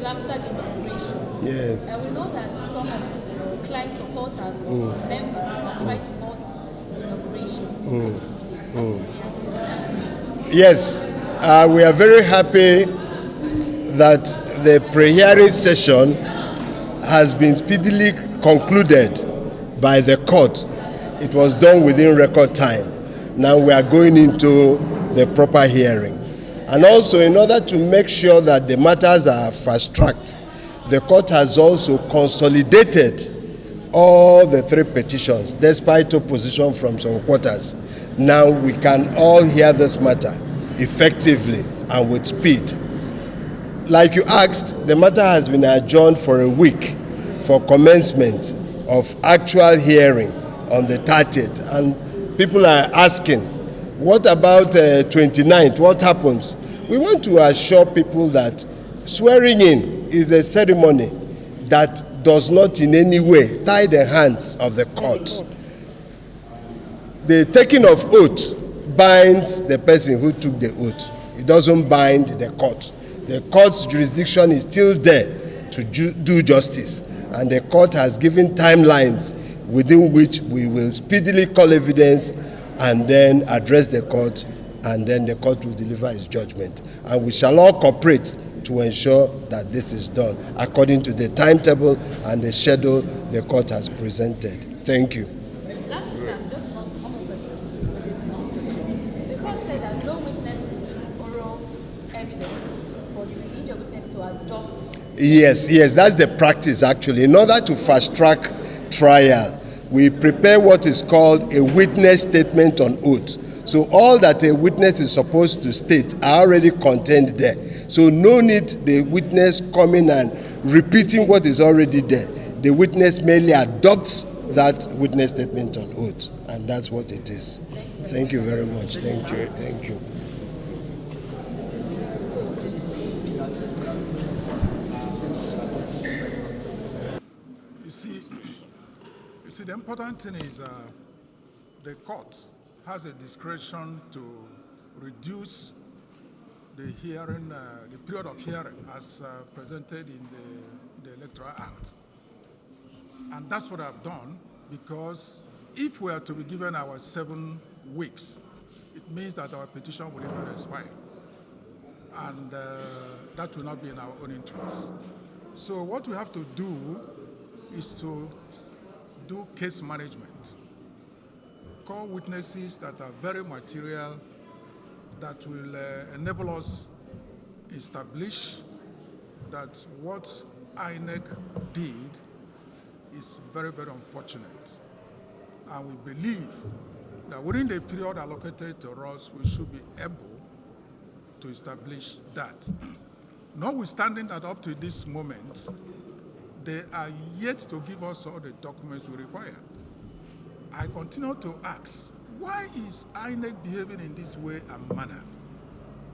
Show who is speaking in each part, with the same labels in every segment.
Speaker 1: well after the inauguration.
Speaker 2: Yes.
Speaker 1: And we know that some of the client supporters or members have tried to halt the inauguration.
Speaker 2: Yes, we are very happy that the pre-hearing session has been speedily concluded by the court. It was done within record time. Now we are going into the proper hearing. And also, in order to make sure that the matters are fast-tracked, the court has also consolidated all the three petitions, despite opposition from some quarters. Now we can all hear this matter effectively and with speed. Like you asked, the matter has been adjourned for a week for commencement of actual hearing on the 30th. And people are asking, what about 29th? What happens? We want to assure people that swearing in is a ceremony that does not in any way tie the hands of the court. The taking of oath binds the person who took the oath. It doesn't bind the court. The court's jurisdiction is still there to do justice, and the court has given timelines within which we will speedily call evidence and then address the court, and then the court will deliver its judgment. And we shall all cooperate to ensure that this is done according to the timetable and the schedule the court has presented. Thank you.
Speaker 1: Lastly, sir, just one more question. The court said that no witness will give oral evidence, but you will need your witness to adopt.
Speaker 2: Yes, that's the practice actually. In order to fast-track trial, we prepare what is called a witness statement on oath. So all that a witness is supposed to state are already contained there. So no need the witness coming and repeating what is already there. The witness merely adopts that witness statement on oath, and that's what it is. Thank you very much. Thank you. Thank you.
Speaker 3: You see, the important thing is the court has a discretion to reduce the hearing, the period of hearing as presented in the Electoral Act. And that's what I've done, because if we are to be given our 7 weeks, it means that our petition will even expire. And that will not be in our own interest. So what we have to do is to do case management. Call witnesses that are very material, that will enable us establish that what INEC did is very, very unfortunate. And we believe that within the period allocated to us, we should be able to establish that. Notwithstanding that up to this moment, they are yet to give us all the documents we require. I continue to ask, why is INEC behaving in this way and manner?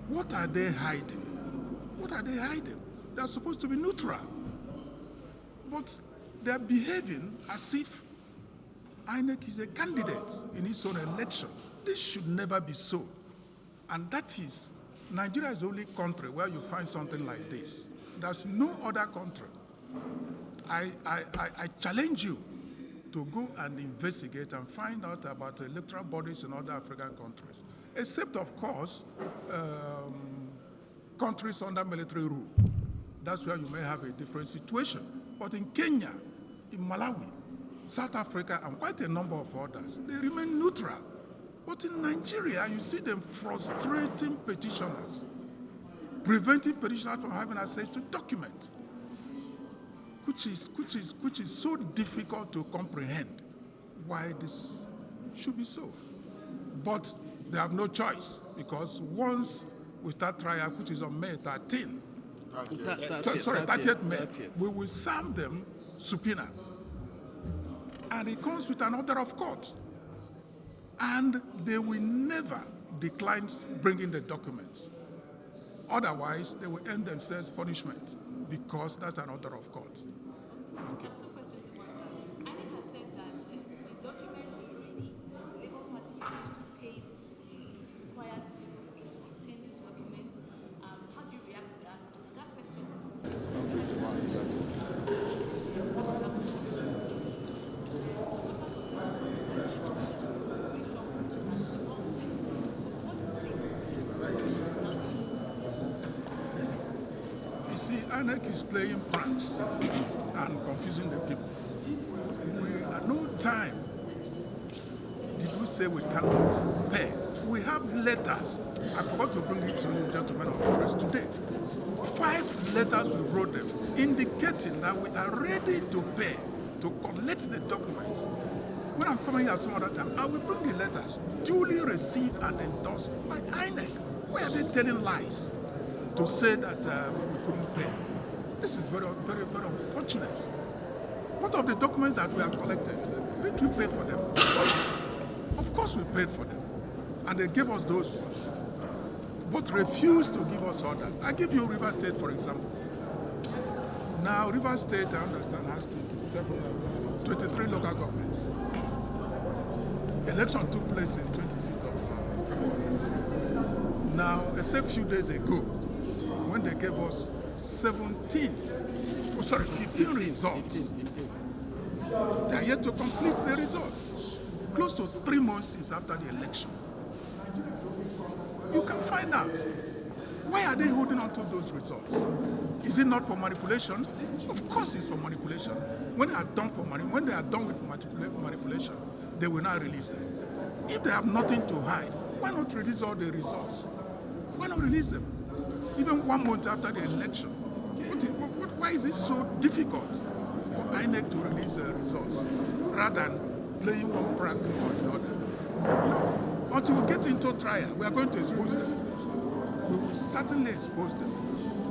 Speaker 3: What are they hiding? What are they hiding? They're supposed to be neutral. But they're behaving as if INEC is a candidate in its own election. This should never be so. And that is, Nigeria is the only country where you find something like this. There's no other country. I challenge you to go and investigate and find out about electoral bodies in other African countries, except, of course, countries under military rule. That's where you may have a different situation. But in Kenya, in Malawi, South Africa, and quite a number of others, they remain neutral. But in Nigeria, you see them frustrating petitioners, preventing petitioners from having access to documents, which is so difficult to comprehend why this should be so. But they have no choice, because once we start trial, which is on May 13th, 30th May, we will serve them subpoena. And it comes with an order of court. And they will never decline bringing the documents. Otherwise, they will end themselves punishment, because that's an order of court. Thank you. see, INEC is playing pranks and confusing the people. We, at no time did we say we cannot pay. We have letters. I forgot to bring it to you, gentlemen of the press, today. 5 letters we wrote them indicating that we are ready to pay, to collect the documents. When I'm coming here some other time, I will bring the letters duly received and endorsed by INEC. Why are they telling lies to say that we couldn't pay? This is very, very, very unfortunate. What of the documents that we have collected? Did we pay for them? Of course we paid for them. And they gave us those ones, but refused to give us others. I give you River State, for example. Now, River State, I understand, has 23 local governments. Election took place in 25th of February. Now, a few days ago, when they gave us 15 results, they are yet to complete the results. Close to 3 months is after the election. You can find out. Why are they holding on to those results? Is it not for manipulation? Of course it's for manipulation. When they are done with manipulation, they will not release them. If they have nothing to hide, why not release all the results? Why not release them? Even 1 month after the election. Why is it so difficult for INEC to release the results rather than playing one prank or the other? Until we get into trial, we are going to expose them. We will certainly expose them.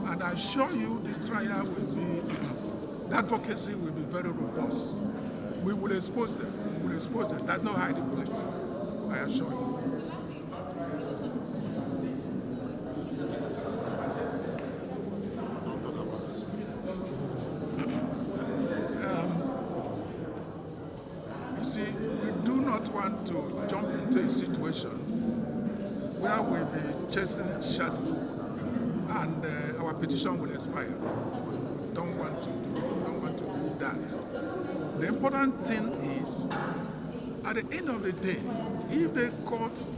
Speaker 3: And I assure you this trial will be, the advocacy will be very robust. We will expose them. We will expose them. There's no hiding place. I assure you. You see, we do not want to jump into a situation where we'll be chasing shadow and our petition will expire. Don't want to do that. The important thing is, at the end of the day, if the court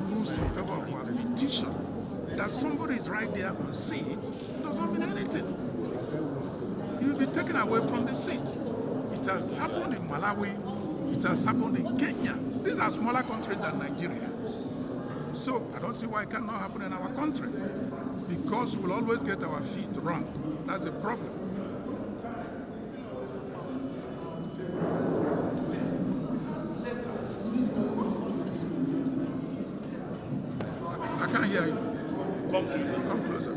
Speaker 3: rules in favor of our petition, that somebody is right there on seat, it does not mean anything. You will be taken away from the seat. It has happened in Malawi. It has happened in Kenya. These are smaller countries than Nigeria. So I don't see why it cannot happen in our country. Because we'll always get our feet wrong. That's the problem. I can't hear you. Come closer.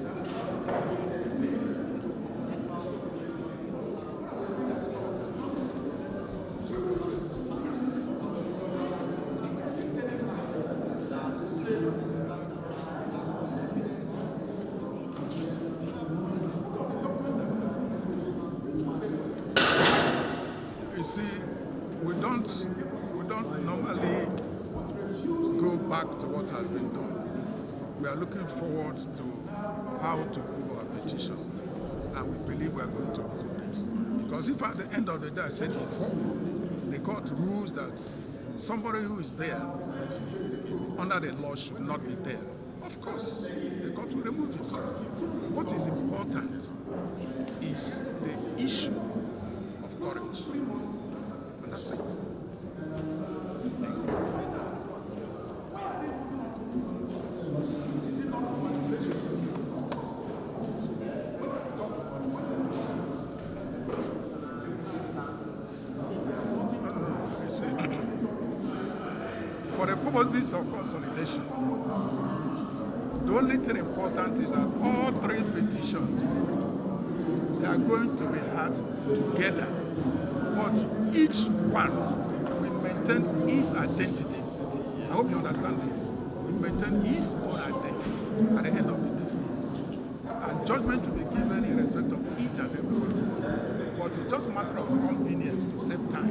Speaker 3: You see, we don't normally go back to what has been done. We are looking forward to how to prove our petition, and we believe we are going to prove it. Because if at the end of the day, I said before, the court rules that somebody who is there under the law should not be there, of course, the court will remove it. What is important is the issue of courage. And that's it. For the purposes of consolidation, the only thing important is that all 3 petitions, they are going to be had together, but each one will maintain his identity. I hope you understand this. Will maintain his own identity at the end of the day. And judgment will be given in respect of each and every one. But it's just a matter of convenience to save time.